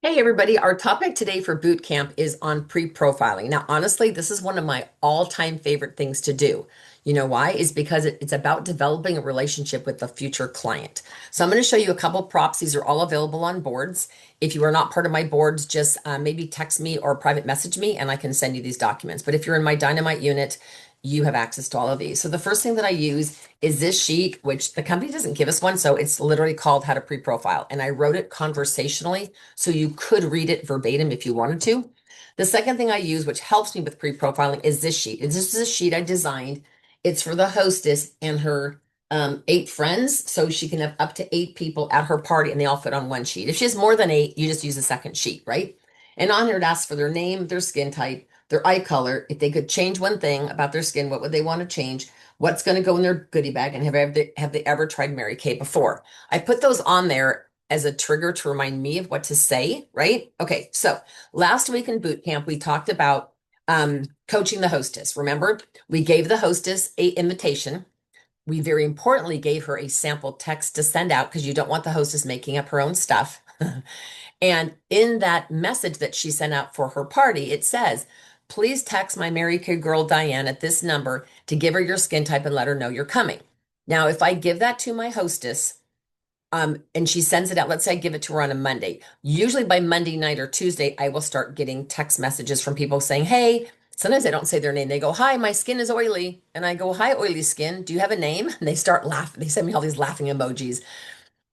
Hey everybody, our topic today for boot camp is on pre-profiling. Now, honestly, this is one of my all-time favorite things to do. You know why? Is because it's about developing a relationship with the future client. So I'm going to show you a couple props. These are all available on boards. If you are not part of my boards, just maybe text me or private message me and I can send you these documents. But if you're in my Dynamite unit, you have access to all of these. So the first thing that I use is this sheet, which the company doesn't give us one. So it's literally called How to Pre-Profile. And I wrote it conversationally so you could read it verbatim if you wanted to. The second thing I use, which helps me with pre-profiling, is this sheet. This is a sheet I designed. It's for the hostess and her 8 friends, so she can have up to 8 people at her party, and they all fit on one sheet. If she has more than 8, you just use a second sheet, right? And on here, it asks for their name, their skin type, their eye color. If they could change one thing about their skin, what would they want to change? What's going to go in their goodie bag? And have they ever tried Mary Kay before? I put those on there as a trigger to remind me of what to say, right? Okay, so last week in boot camp, we talked about coaching the hostess. Remember, we gave the hostess a invitation. We very importantly gave her a sample text to send out because you don't want the hostess making up her own stuff. And in that message that she sent out for her party, it says, please text my Mary Kay girl Diane at this number to give her your skin type and let her know you're coming. Now, if I give that to my hostess, and she sends it out. Let's say I give it to her on a Monday. Usually by Monday night or Tuesday, I will start getting text messages from people saying, hey, sometimes they don't say their name. They go, hi, my skin is oily. And I go, hi, oily skin. Do you have a name? And they start laughing. They send me all these laughing emojis.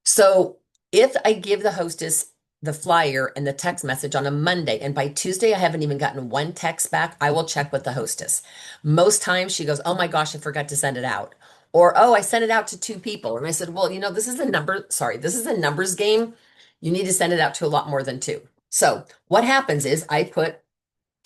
So if I give the hostess the flyer and the text message on a Monday, and by Tuesday I haven't even gotten one text back, I will check with the hostess. Most times she goes, oh my gosh, I forgot to send it out. Or, oh, I sent it out to 2 people. And I said, well, this is this is a numbers game. You need to send it out to a lot more than two. So what happens is I put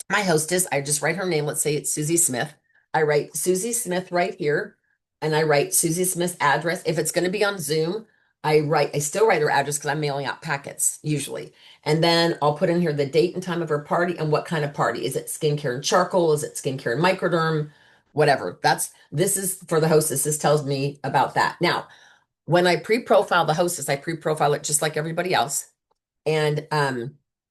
my hostess, I just write her name. Let's say it's Susie Smith. I write Susie Smith right here, and I write Susie Smith's address. If it's going to be on Zoom, I still write her address because I'm mailing out packets usually. And then I'll put in here the date and time of her party and what kind of party. Is it skincare and charcoal? Is it skincare and microderm? Whatever. This is for the hostess. This tells me about that. Now, when I pre-profile the hostess, I pre-profile it just like everybody else. And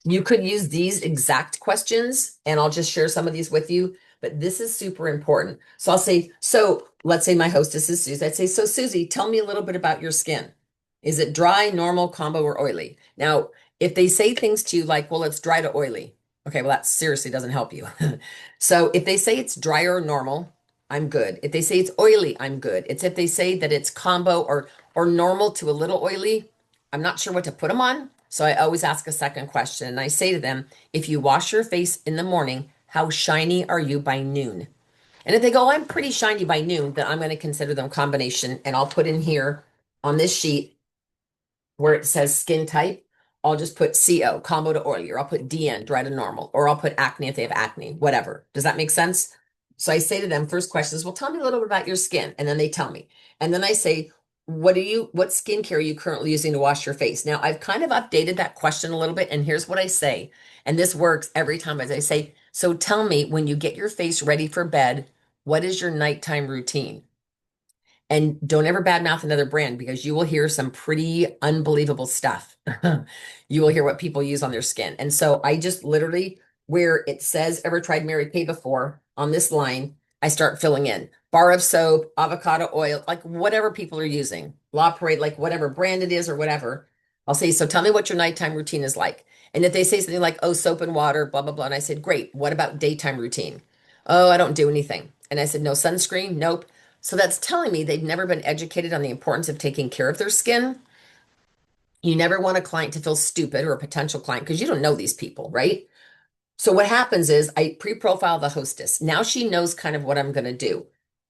you could use these exact questions, and I'll just share some of these with you. But this is super important. So I'll say, so let's say my hostess is Susie. I'd say, so Susie, tell me a little bit about your skin. Is it dry, normal, combo, or oily? Now, if they say things to you like, well, it's dry to oily. Okay, well, that seriously doesn't help you. So if they say it's dry or normal, I'm good. If they say it's oily, I'm good. It's if they say that it's combo or normal to a little oily, I'm not sure what to put them on. So I always ask a second question. And I say to them, if you wash your face in the morning, how shiny are you by noon? And if they go, I'm pretty shiny by noon, then I'm going to consider them combination. And I'll put in here on this sheet where it says skin type, I'll just put CO, combo to oily, or I'll put DN, dry to normal, or I'll put acne if they have acne, whatever. Does that make sense? So I say to them, first question is, well, tell me a little bit about your skin. And then they tell me. And then I say, what skincare are you currently using to wash your face? Now, I've kind of updated that question a little bit. And here's what I say. And this works every time as I say, so tell me when you get your face ready for bed, what is your nighttime routine? And don't ever badmouth another brand because you will hear some pretty unbelievable stuff. You will hear what people use on their skin. And so I just literally, where it says, ever tried Mary Kay before on this line, I start filling in bar of soap, avocado oil, like whatever people are using, La Parade, like whatever brand it is or whatever. I'll say, so tell me what your nighttime routine is like. And if they say something like, oh, soap and water, blah, blah, blah. And I said, great. What about daytime routine? Oh, I don't do anything. And I said, no sunscreen? Nope. So that's telling me they've never been educated on the importance of taking care of their skin. You never want a client to feel stupid or a potential client because you don't know these people, right? So what happens is I pre-profile the hostess. Now she knows kind of what I'm going to do.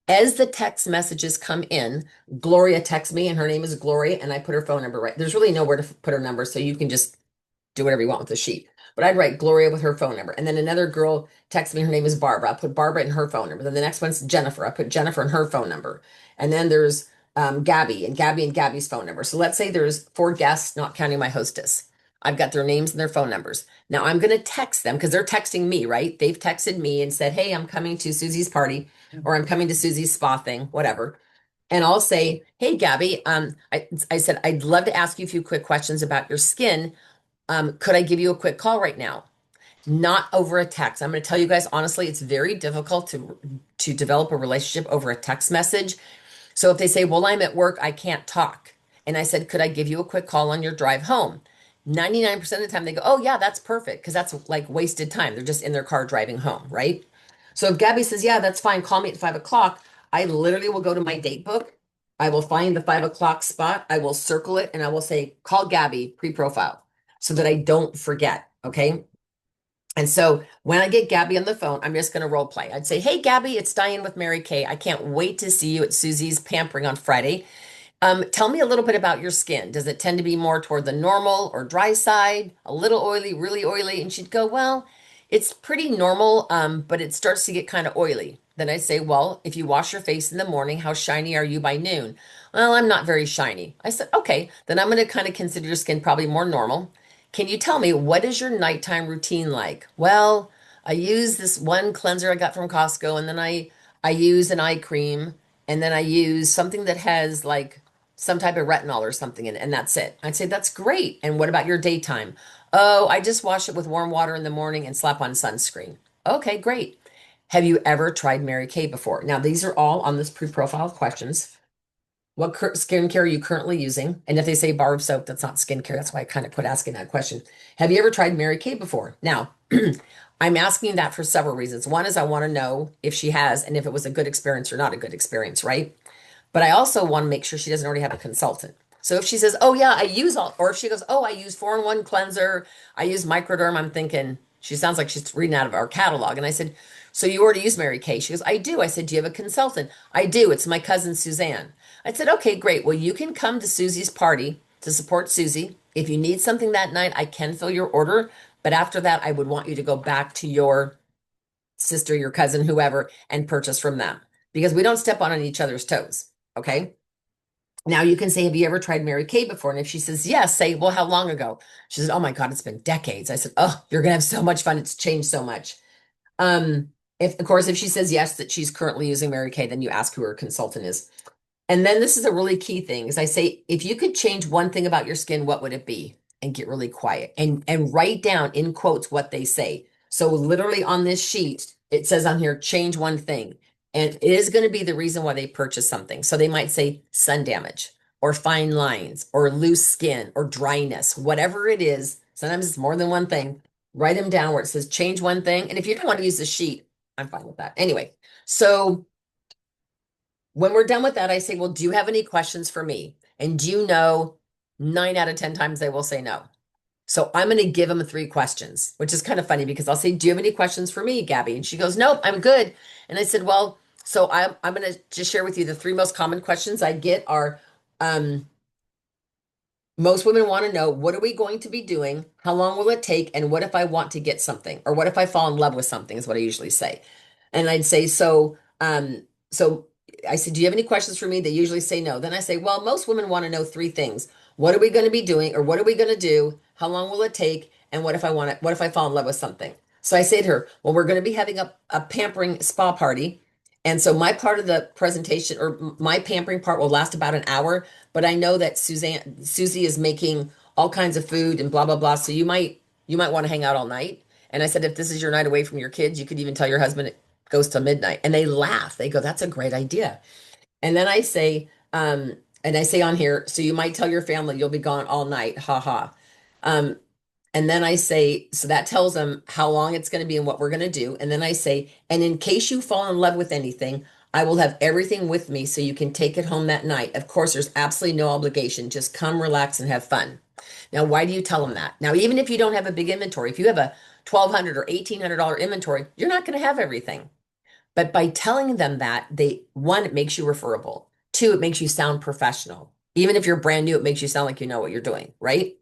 As the text messages come in, Gloria texts me and her name is Gloria and I put her phone number right. There's really nowhere to put her number, so you can just do whatever you want with the sheet. But I'd write Gloria with her phone number. And then another girl texts me, her name is Barbara. I put Barbara and her phone number. Then the next one's Jennifer. I put Jennifer and her phone number. And then there's Gabby and Gabby's phone number. So let's say there's 4 guests, not counting my hostess. I've got their names and their phone numbers. Now I'm going to text them because they're texting me, right? They've texted me and said, hey, I'm coming to Susie's party or I'm coming to Susie's spa thing, whatever. And I'll say, hey, Gabby, I said, I'd love to ask you a few quick questions about your skin. Could I give you a quick call right now? Not over a text. I'm going to tell you guys honestly, it's very difficult to develop a relationship over a text message. So if they say, "Well, I'm at work, I can't talk," and I said, "Could I give you a quick call on your drive home?" 99% of the time they go, "Oh, yeah, that's perfect," because that's like wasted time. They're just in their car driving home, right? So if Gabby says, "Yeah, that's fine, call me at 5 o'clock," I literally will go to my date book. I will find the 5 o'clock spot. I will circle it and I will say, "Call Gabby pre-profile," so that I don't forget. Okay. And so when I get Gabby on the phone, I'm just going to role play. I'd say, "Hey, Gabby, it's Diane with Mary Kay. I can't wait to see you at Susie's Pampering on Friday. Tell me a little bit about your skin. Does it tend to be more toward the normal or dry side, a little oily, really oily?" And she'd go, "Well, it's pretty normal, but it starts to get kind of oily." Then I say, "Well, if you wash your face in the morning, how shiny are you by noon?" "Well, I'm not very shiny." I said, "Okay, then I'm going to kind of consider your skin probably more normal. Can you tell me what is your nighttime routine like?" "Well, I use this one cleanser I got from Costco, and then I use an eye cream, and then I use something that has like some type of retinol or something in it, and that's it." I'd say, "That's great. And what about your daytime?" "Oh, I just wash it with warm water in the morning and slap on sunscreen." "Okay, great. Have you ever tried Mary Kay before?" Now, these are all on this pre-profile questions. "What skincare are you currently using?" And if they say bar of soap, that's not skincare. That's why I kind of quit asking that question. "Have you ever tried Mary Kay before?" Now, I'm asking that for several reasons. One is I want to know if she has and if it was a good experience or not a good experience, right? But I also want to make sure she doesn't already have a consultant. So if she says, "Oh yeah, I use all," or if she goes, "Oh, I use 4-in-1 cleanser, I use microderm," I'm thinking she sounds like she's reading out of our catalog. And I said, "So you already use Mary Kay?" She goes, "I do." I said, "Do you have a consultant?" "I do. It's my cousin Suzanne." I said, "Okay, great. Well, you can come to Susie's party to support Susie. If you need something that night, I can fill your order. But after that, I would want you to go back to your sister, your cousin, whoever, and purchase from them because we don't step on each other's toes." Okay. Now you can say, "Have you ever tried Mary Kay before?" And if she says yes, say, "Well, how long ago?" She said, "Oh my God, it's been decades." I said, "Oh, you're gonna have so much fun. It's changed so much." If of course, if she says yes, that she's currently using Mary Kay, then you ask who her consultant is. And then this is a really key thing is I say, if you could change one thing about your skin, what would it be? And get really quiet and write down in quotes what they say. So literally on this sheet, it says on here, change one thing. And it is going to be the reason why they purchase something. So they might say sun damage or fine lines or loose skin or dryness, whatever it is. Sometimes it's more than one thing. Write them down where it says change one thing. And if you don't want to use the sheet, I'm fine with that. Anyway, so when we're done with that, I say, "Well, do you have any questions for me?" And do you know 9 out of 10 times they will say no. So I'm going to give them 3 questions, which is kind of funny because I'll say, "Do you have any questions for me, Gabby?" And she goes, "Nope, I'm good." And I said, "Well, so I'm going to just share with you the 3 most common questions I get are, um, most women want to know, what are we going to be doing? How long will it take? And what if I want to get something? Or what if I fall in love with something, is what I usually say. And I'd say, so I said, "Do you have any questions for me?" They usually say no. Then I say, "Well, most women want to know 3 things. What are we going to be doing? Or what are we going to do? How long will it take? And what if I fall in love with something?" So I say to her, "Well, we're going to be having a pampering spa party. And so my part of the presentation or my pampering part will last about an hour, but I know that Susie is making all kinds of food and blah blah blah. So you might want to hang out all night." And I said, "If this is your night away from your kids, you could even tell your husband it goes till midnight." And they laugh. They go, "That's a great idea." And then I say on here, "So you might tell your family you'll be gone all night. Ha ha." Um, and then I say, so that tells them how long it's going to be and what we're going to do. And then I say, "And in case you fall in love with anything, I will have everything with me so you can take it home that night. Of course, there's absolutely no obligation. Just come, relax, and have fun." Now, why do you tell them that? Now, even if you don't have a big inventory, if you have a $1,200 or $1,800 inventory, you're not going to have everything. But by telling them that, one, it makes you referable. Two, it makes you sound professional. Even if you're brand new, it makes you sound like you know what you're doing, right?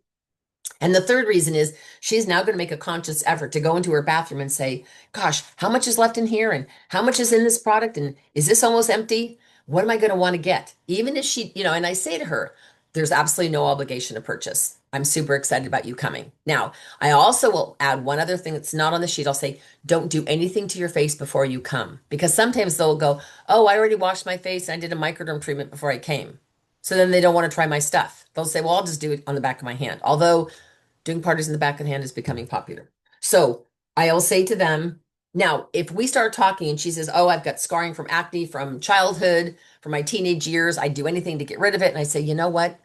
And the third reason is she's now going to make a conscious effort to go into her bathroom and say, "Gosh, how much is left in here? And how much is in this product? And is this almost empty? What am I going to want to get?" Even if and I say to her, "There's absolutely no obligation to purchase. I'm super excited about you coming." Now, I also will add one other thing that's not on the sheet. I'll say, "Don't do anything to your face before you come." Because sometimes they'll go, "Oh, I already washed my face and I did a microderm treatment before I came." So then they don't want to try my stuff. They'll say, "Well, I'll just do it on the back of my hand." Although Doing parties in the back of the hand is becoming popular. So I'll say to them, now, if we start talking and she says, oh, I've got scarring from acne from childhood, from my teenage years, I do anything to get rid of it. And I say, you know what?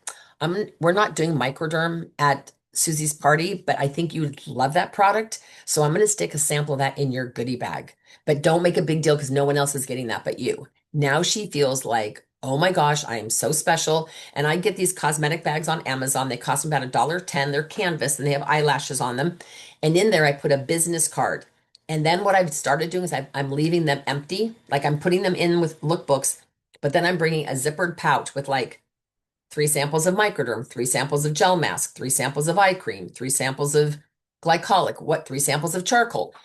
We're not doing microderm at Susie's party, but I think you'd love that product. So I'm going to stick a sample of that in your goodie bag. But don't make a big deal because no one else is getting that but you. Now she feels like, oh my gosh, I am so special. And I get these cosmetic bags on Amazon. They cost about $1.10. They're canvas and they have eyelashes on them. And in there, I put a business card. And then what I've started doing is I'm leaving them empty. Like I'm putting them in with lookbooks, but then I'm bringing a zippered pouch with like 3 samples of microderm, 3 samples of gel mask, 3 samples of eye cream, 3 samples of glycolic, 3 samples of charcoal.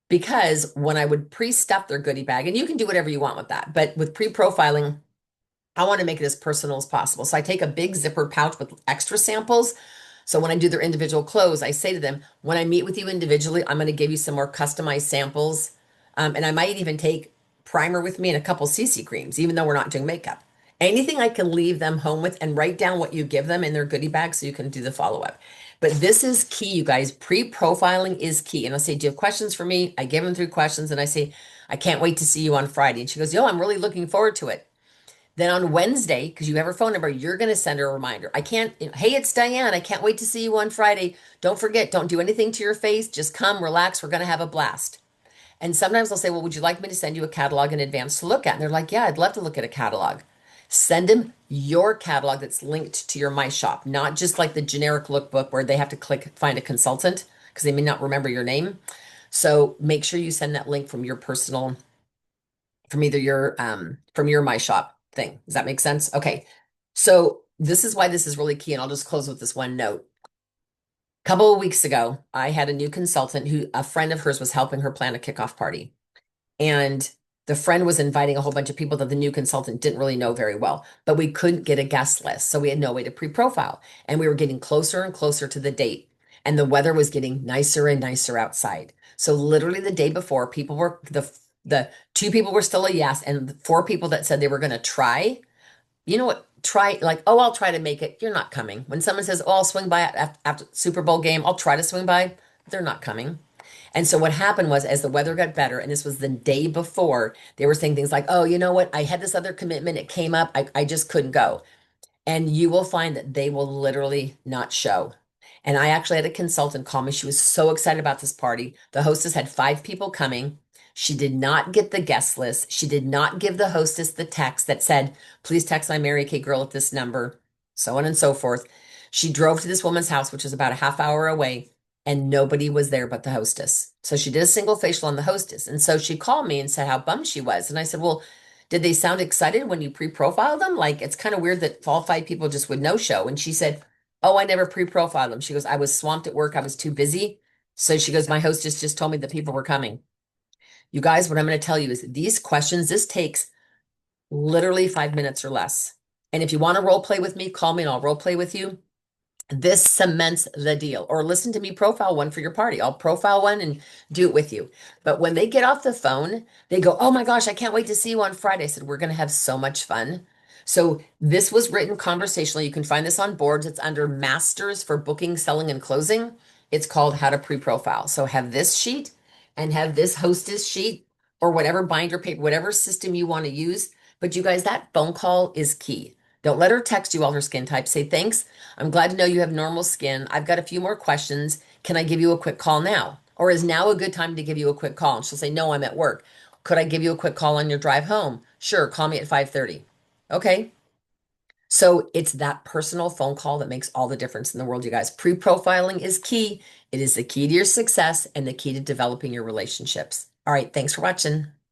Because when I would pre-stuff their goodie bag, and you can do whatever you want with that, but with pre-profiling, I want to make it as personal as possible. So I take a big zipper pouch with extra samples. So when I do their individual clothes, I say to them, when I meet with you individually, I'm going to give you some more customized samples. And I might even take primer with me and a couple CC creams, even though we're not doing makeup. Anything I can leave them home with and write down what you give them in their goodie bag so you can do the follow-up. But this is key, you guys. Pre-profiling is key. And I'll say, do you have questions for me? I give them 3 questions and I say, I can't wait to see you on Friday. And she goes, yo, I'm really looking forward to it. Then on Wednesday, because you have her phone number, you're going to send her a reminder. I can't, hey, it's Diane. I can't wait to see you on Friday. Don't forget, don't do anything to your face. Just come, relax. We're going to have a blast. And sometimes I'll say, well, would you like me to send you a catalog in advance to look at? And they're like, yeah, I'd love to look at a catalog. Send them your catalog that's linked to your My Shop, not just like the generic lookbook where they have to click find a consultant because they may not remember your name. So make sure you send that link from your personal from either your from your My Shop thing. Does that make sense? Okay. So this is why this is really key, and I'll just close with this one note. A couple of weeks ago, I had a new consultant who a friend of hers was helping her plan a kickoff party. And the friend was inviting a whole bunch of people that the new consultant didn't really know very well, but we couldn't get a guest list. So we had no way to pre-profile. And we were getting closer and closer to the date. And the weather was getting nicer and nicer outside. So literally the day before, people were the 2 people were still a yes, and the 4 people that said they were going to try, you know what? Try like, oh, I'll try to make it. You're not coming. When someone says, oh, I'll swing by after Super Bowl game, I'll try to swing by, they're not coming. And so what happened was, as the weather got better, and this was the day before, they were saying things like, oh, you know what? I had this other commitment. It came up. I just couldn't go. And you will find that they will literally not show. And I actually had a consultant call me. She was so excited about this party. The hostess had 5 people coming. She did not get the guest list. She did not give the hostess the text that said, please text my Mary Kay girl at this number, so on and so forth. She drove to this woman's house, which was about a half hour away, and nobody was there but the hostess. So she did a single facial on the hostess. And so she called me and said how bummed she was. And I said, well, did they sound excited when you pre-profiled them? Like, it's kind of weird that all 5 people just would no show. And she said, oh, I never pre-profiled them. She goes, I was swamped at work. I was too busy. So she goes, my hostess just told me that people were coming. You guys, what I'm going to tell you is these questions, this takes literally 5 minutes or less. And if you want to role play with me, call me and I'll role play with you. This cements the deal. Or listen to me profile one for your party. I'll profile one and do it with you. But when they get off the phone, they go, oh my gosh, I can't wait to see you on Friday. I said, we're going to have so much fun. So this was written conversationally. You can find this on boards. It's under Masters for Booking, Selling, and Closing. It's called How to Pre-Profile. So have this sheet and have this hostess sheet or whatever binder paper, whatever system you want to use. But you guys, that phone call is key. Don't let her text you all her skin type. Say, thanks. I'm glad to know you have normal skin. I've got a few more questions. Can I give you a quick call now? Or is now a good time to give you a quick call? And she'll say, no, I'm at work. Could I give you a quick call on your drive home? Sure, call me at 5:30. Okay. So it's that personal phone call that makes all the difference in the world, you guys. Pre-profiling is key. It is the key to your success and the key to developing your relationships. All right, thanks for watching.